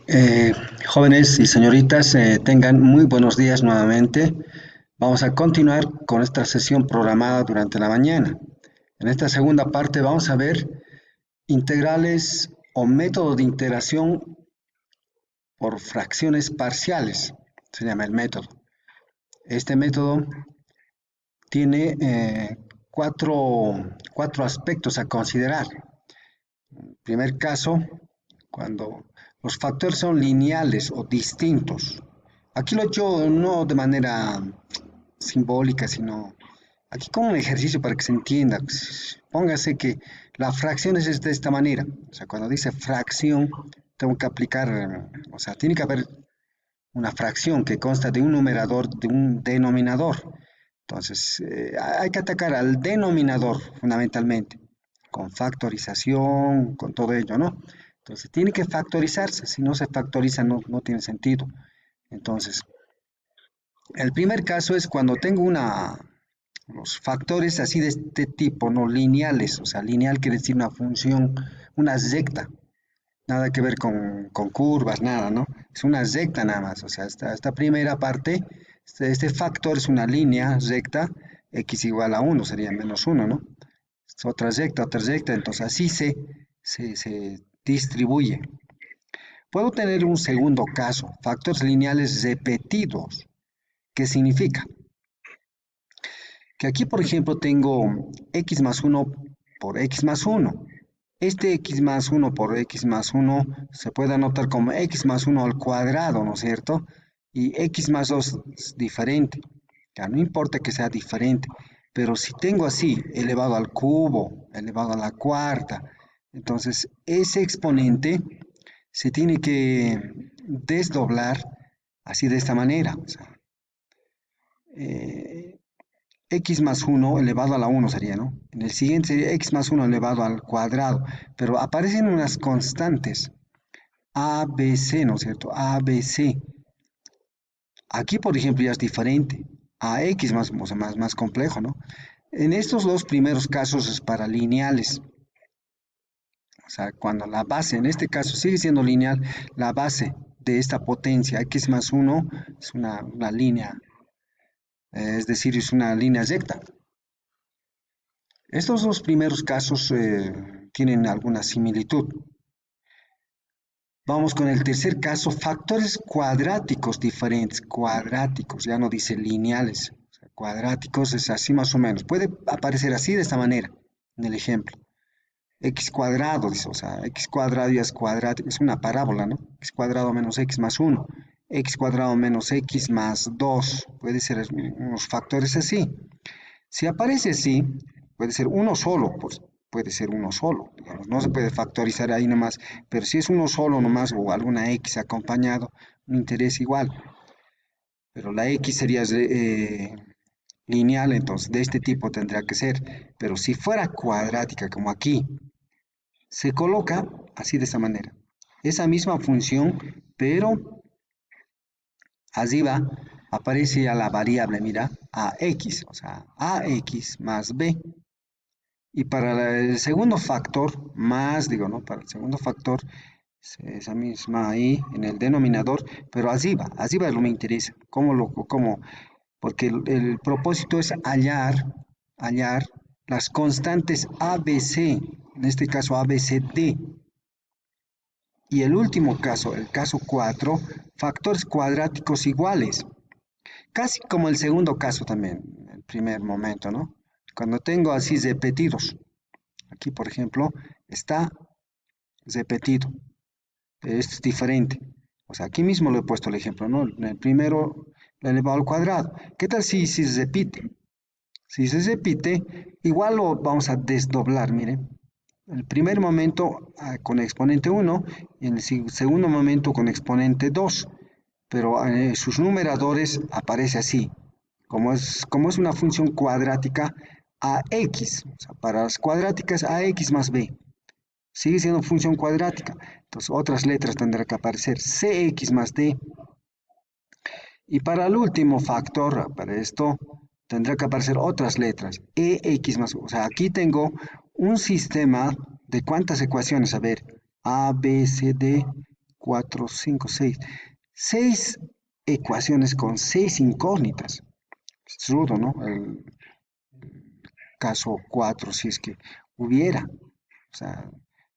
Eh, Jóvenes y señoritas, tengan muy buenos días nuevamente. Vamos a continuar con esta sesión programada durante la mañana. En esta segunda parte vamos a ver integrales o método de integración por fracciones parciales. Se llama el método. Este método tiene cuatro aspectos a considerar. Primer caso, cuando los factores son lineales o distintos. Aquí lo he hecho no de manera simbólica, sino aquí como un ejercicio para que se entienda. Póngase que la fracción es de esta manera. O sea, cuando dice fracción, tengo que aplicar, o sea, tiene que haber una fracción que consta de un numerador, de un denominador. Entonces, hay que atacar al denominador fundamentalmente, con factorización, con todo ello, ¿no? Entonces, tiene que factorizarse, si no se factoriza no tiene sentido. Entonces, el primer caso es cuando tengo los factores así de este tipo, no lineales, o sea, lineal quiere decir una función, una recta, nada que ver con curvas, nada, ¿no? Es una recta nada más, o sea, esta primera parte, este factor es una línea recta, x igual a uno sería menos uno, ¿no? Es otra recta, entonces así se distribuye. Puedo tener un segundo caso, factores lineales repetidos. ¿Qué significa? Que aquí, por ejemplo, tengo x más uno por x más uno. Este x más uno por x más uno se puede anotar como x más uno al cuadrado, ¿no es cierto? Y x más 2 es diferente. Ya no importa que sea diferente, pero si tengo así, elevado al cubo, elevado a la cuarta, entonces ese exponente se tiene que desdoblar así de esta manera. O sea, eh, x más uno elevado a la uno sería, ¿no? En el siguiente sería x más uno elevado al cuadrado, pero aparecen unas constantes, a, b, c, ¿no es cierto? A, b, c. Aquí, por ejemplo, ya es diferente. A x más, o sea, más complejo, ¿no? En estos dos primeros casos es para lineales. O sea, cuando la base, en este caso sigue siendo lineal, la base de esta potencia x más uno es una línea, es decir, es una línea recta. Estos dos primeros casos tienen alguna similitud. Vamos con el tercer caso, factores cuadráticos diferentes, cuadráticos, ya no dice lineales, o sea, cuadráticos es así más o menos. Puede aparecer así de esta manera, en el ejemplo. X cuadrado, dice, o sea, x cuadrado ya es cuadrático, es una parábola, ¿no? X cuadrado menos x más uno, x cuadrado menos x más 2, puede ser unos factores así. Si aparece así, puede ser uno solo, pues puede ser uno solo, digamos, no se puede factorizar ahí nomás, pero si es uno solo nomás o alguna x acompañado, no interesa igual, pero la x sería lineal, entonces de este tipo tendrá que ser, pero si fuera cuadrática como aquí, se coloca así de esa manera, esa misma función, pero arriba aparece ya la variable, mira, ax, o sea, ax más b. Y para el segundo factor, más digo, ¿no? Para el segundo factor, esa misma ahí en el denominador, pero así va lo que me interesa. ¿Cómo? Porque el propósito es hallar las constantes ABC, en este caso ABCD. Y el último caso, el caso 4, factores cuadráticos iguales. Casi como el segundo caso también, el primer momento, ¿no? Cuando tengo así repetidos. Aquí, por ejemplo, está repetido. Esto es diferente. O sea, aquí mismo lo he puesto el ejemplo, ¿no? En el primero lo he elevado al cuadrado. ¿Qué tal si se repite? Si se repite, igual lo vamos a desdoblar, miren. El primer momento con exponente uno y en el segundo momento con exponente 2. Pero sus numeradores aparece así. Como es una función cuadrática, ax. O sea, para las cuadráticas, ax más b. Sigue siendo función cuadrática. Entonces otras letras tendrán que aparecer cx más d. Y para el último factor, para esto, tendrá que aparecer otras letras. Ex más, o sea, aquí tengo un sistema de cuántas ecuaciones. A ver, A, B, C, D. 4, 5, 6. 6 ecuaciones con 6 incógnitas. Es rudo, ¿no? El caso 4, si es que hubiera. O sea,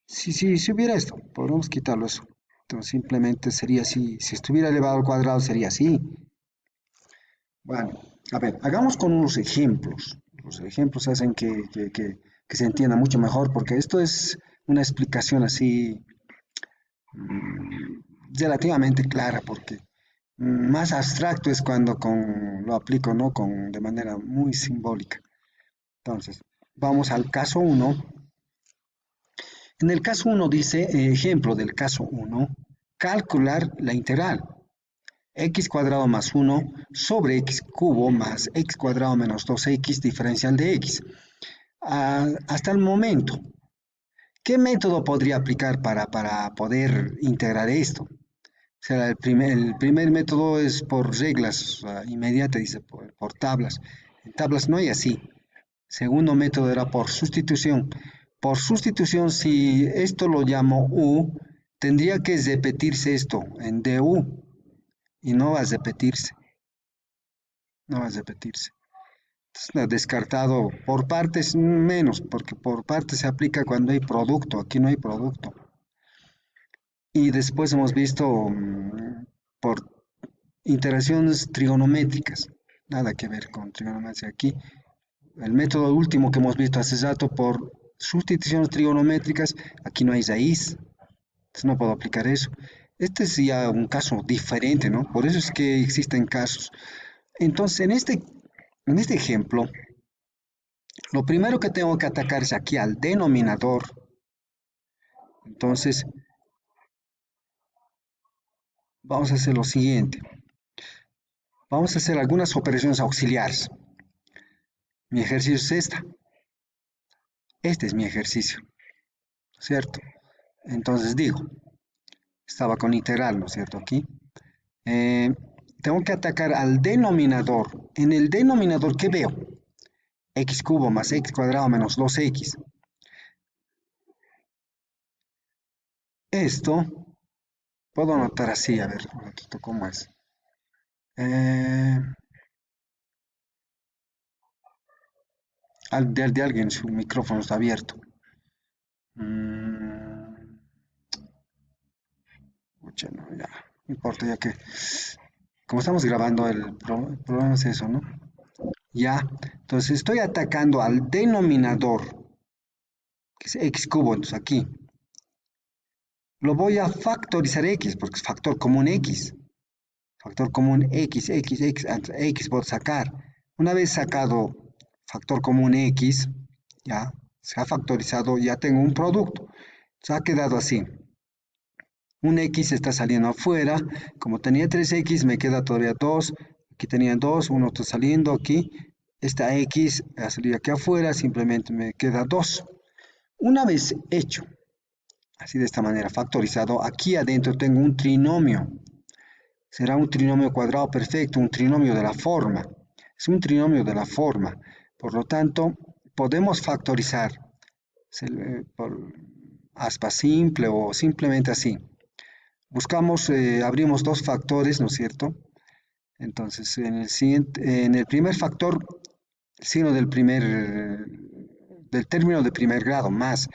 si hubiera esto, podemos quitarlo eso. Entonces simplemente sería así. Si estuviera elevado al cuadrado sería así. Bueno, a ver, hagamos con unos ejemplos. Los ejemplos hacen que se entienda mucho mejor, porque esto es una explicación así relativamente clara, porque más abstracto es cuando lo aplico, ¿no? De manera muy simbólica. Entonces, vamos al caso uno. En el caso uno dice, ejemplo del caso uno, calcular la integral x cuadrado más uno sobre x cubo más x cuadrado menos 2x diferencial de x. Hasta el momento, ¿qué método podría aplicar para poder integrar esto? O sea, el primer método es por reglas inmediatas, dice, por tablas. En tablas no hay así. Segundo método era por sustitución. Por sustitución, si esto lo llamo u, tendría que repetirse esto en du y no va a repetirse. No va a repetirse. Entonces, descartado por partes menos, porque por partes se aplica cuando hay producto. Aquí no hay producto. Y después hemos visto por interacciones trigonométricas. Nada que ver con trigonometría aquí. El método último que hemos visto hace rato por sustituciones trigonométricas, aquí no hay raíz, entonces no puedo aplicar eso. Este es ya un caso diferente, ¿no? Por eso es que existen casos. Entonces, en este ejemplo, lo primero que tengo que atacar es aquí al denominador. Entonces, vamos a hacer lo siguiente. Vamos a hacer algunas operaciones auxiliares. Mi ejercicio es esta. Este es mi ejercicio, ¿cierto? Entonces digo, estaba con integral, ¿no es cierto? Aquí. Eh, Tengo que atacar al denominador. En el denominador, ¿qué veo? X cubo más x cuadrado menos 2x. Esto puedo anotar así, a ver, un ratito, ¿cómo es? Eh, de alguien, su micrófono está abierto. Mm, Pucha, no, ya, no importa, ya que como estamos grabando, el problema es eso, ¿no? Ya, entonces estoy atacando al denominador, que es x cubo, entonces aquí. Lo voy a factorizar x, porque es factor común x. Factor común x puedo sacar. Una vez sacado factor común x, ya, se ha factorizado, ya tengo un producto. Se ha quedado así. Un x está saliendo afuera. Como tenía 3x, me queda todavía 2. Aquí tenía 2, uno está saliendo aquí. Esta x ha salido aquí afuera, simplemente me queda 2. Una vez hecho, así de esta manera, factorizado, aquí adentro tengo un trinomio. Será un trinomio cuadrado perfecto, un trinomio de la forma. Es un trinomio de la forma. Por lo tanto, podemos factorizar por aspa simple o simplemente así. Buscamos, abrimos dos factores, ¿no es cierto? Entonces, en el primer factor, el signo del término de primer grado, más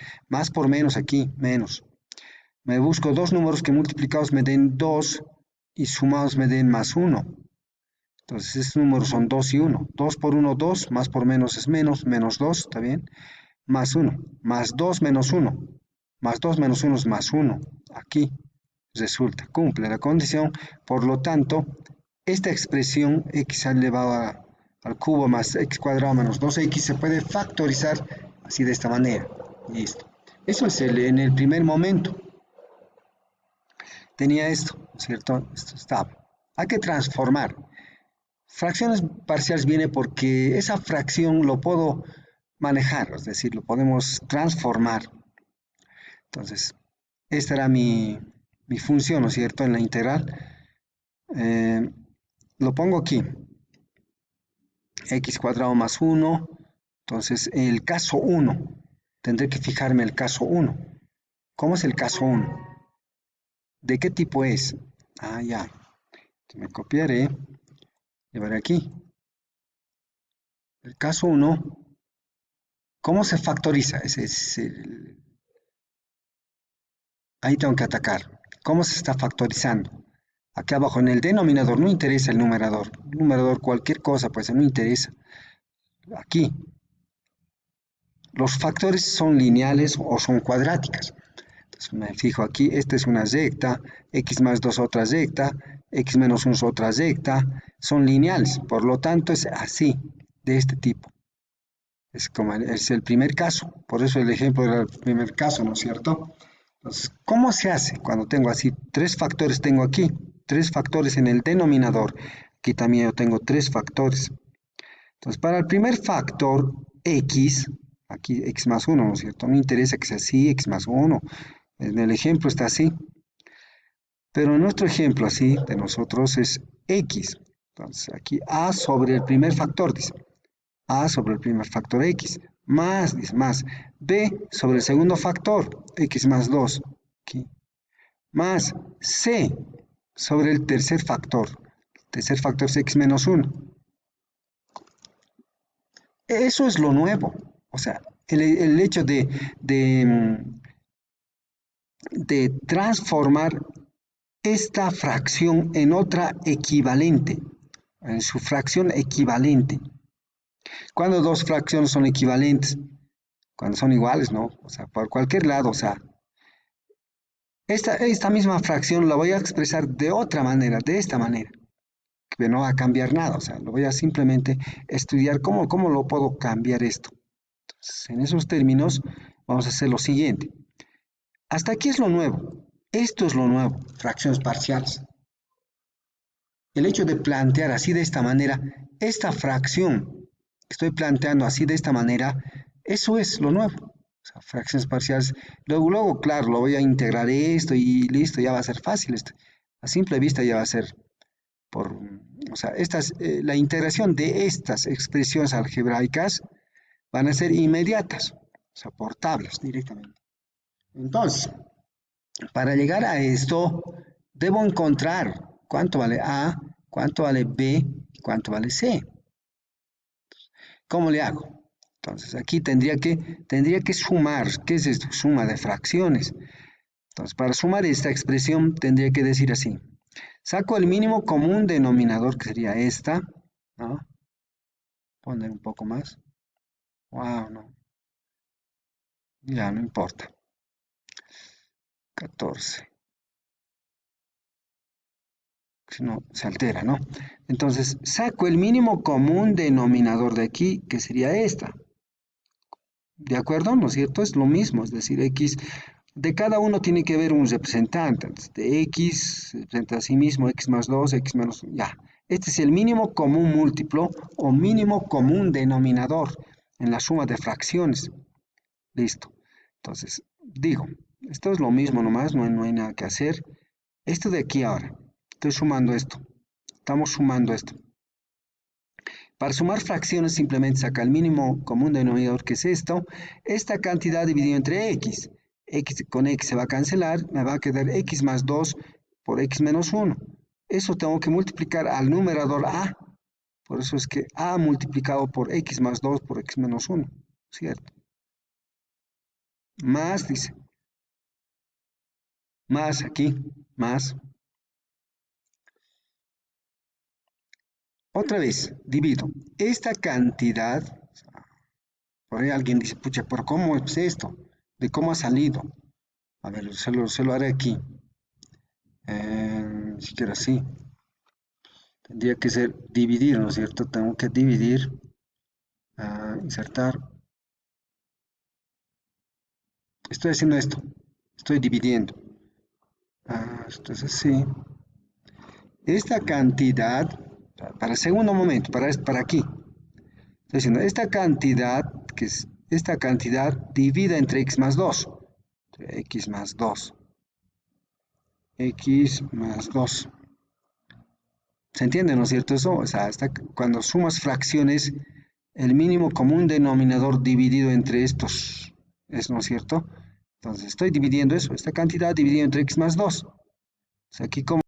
por menos aquí, menos. Me busco dos números que multiplicados me den 2 y sumados me den más 1. Entonces, estos números son 2 y 1. 2 por 1, 2, más por menos es menos 2, ¿está bien? Más 1, más 2 menos 1, más 2 menos 1 es más 1. Aquí resulta, cumple la condición, por lo tanto, esta expresión x elevado al cubo más x cuadrado menos 2x se puede factorizar así de esta manera. Listo. Eso es en el primer momento. Tenía esto, ¿cierto? Esto estaba. Hay que transformar. Fracciones parciales viene porque esa fracción lo puedo manejar, es decir, lo podemos transformar. Entonces, esta era mi función, ¿no es cierto?, en la integral. Eh, lo pongo aquí, x cuadrado más 1. Entonces, el caso 1, tendré que fijarme el caso 1. ¿Cómo es el caso 1? ¿De qué tipo es? Ah, ya. Me copiaré, llevaré aquí. El caso uno, ¿cómo se factoriza? Ahí tengo que atacar. ¿Cómo se está factorizando? Aquí abajo en el denominador no interesa el numerador. El numerador cualquier cosa, pues no interesa. Aquí, los factores son lineales o son cuadráticas. Entonces me fijo aquí, esta es una recta, x más 2 otra recta, x menos 1 es otra recta, son lineales, por lo tanto es así, de este tipo. Es el primer caso, por eso el ejemplo era el primer caso, ¿no es cierto? Entonces, ¿cómo se hace cuando tengo así tres factores? Tengo aquí tres factores en el denominador, aquí también yo tengo tres factores. Entonces, para el primer factor, x, aquí x más 1, ¿no es cierto? No interesa que sea así, x más 1. En el ejemplo está así. Pero en nuestro ejemplo así de nosotros es x. Entonces, aquí a sobre el primer factor, dice. A sobre el primer factor x. Más, dice, más. B sobre el segundo factor, x más 2. Aquí. Más c sobre el tercer factor. El tercer factor es x menos 1. Eso es lo nuevo. O sea, el hecho de transformar esta fracción en otra equivalente, en su fracción equivalente. Cuando dos fracciones son equivalentes, cuando son iguales, ¿no? O sea, por cualquier lado, o sea, esta misma fracción la voy a expresar de otra manera, de esta manera, que no va a cambiar nada, o sea, lo voy a simplemente estudiar cómo lo puedo cambiar esto. Entonces, en esos términos, vamos a hacer lo siguiente. Hasta aquí es lo nuevo. Esto es lo nuevo, fracciones parciales. El hecho de plantear así de esta manera, esta fracción que estoy planteando así de esta manera, eso es lo nuevo. O sea, fracciones parciales. Luego, claro, lo voy a integrar esto y listo, ya va a ser fácil esto. A simple vista ya va a ser por, o sea, la integración de estas expresiones algebraicas van a ser inmediatas, o sea, por tablas directamente. Entonces, para llegar a esto, debo encontrar cuánto vale A, cuánto vale B y cuánto vale C. ¿Cómo le hago? Entonces, aquí tendría que sumar. ¿Qué es esto? Suma de fracciones. Entonces, para sumar esta expresión, tendría que decir así. Saco el mínimo común denominador, que sería esta, ¿no? Poner un poco más. Wow, no. Ya, no importa. 14. Si no, se altera, ¿no? Entonces, saco el mínimo común denominador de aquí, que sería esta. ¿De acuerdo? ¿No es cierto? Es lo mismo, es decir, x, de cada uno tiene que haber un representante. Entonces, de x se representa a sí mismo, x más 2, x menos 1, ya. Este es el mínimo común múltiplo o mínimo común denominador en la suma de fracciones. Listo. Entonces, digo, esto es lo mismo nomás, no hay nada que hacer. Esto de aquí ahora, estoy sumando esto. Estamos sumando esto. Para sumar fracciones simplemente saca el mínimo común denominador, que es esto. Esta cantidad dividida entre x. X con x se va a cancelar, me va a quedar x más 2 por x menos 1. Eso tengo que multiplicar al numerador a. Por eso es que a multiplicado por x más 2 por x menos 1. ¿Cierto? Más, dice. Más aquí, más. Otra vez, divido. Esta cantidad, por ahí alguien dice, pucha, ¿pero cómo es esto? ¿De cómo ha salido? A ver, se lo haré aquí. Ni siquiera así. Tendría que ser dividir, ¿no es cierto? Tengo que dividir, insertar. Estoy haciendo esto. Estoy dividiendo. Esto es así. Esta cantidad, para el segundo momento, para aquí. Estoy diciendo, esta cantidad, que es esta cantidad, divida entre x más 2. X más 2. X más 2. ¿Se entiende, no es cierto eso? O sea, cuando sumas fracciones, el mínimo común denominador dividido entre estos es, ¿no es cierto? Entonces estoy dividiendo eso, esta cantidad dividida entre x más 2. sea, aquí como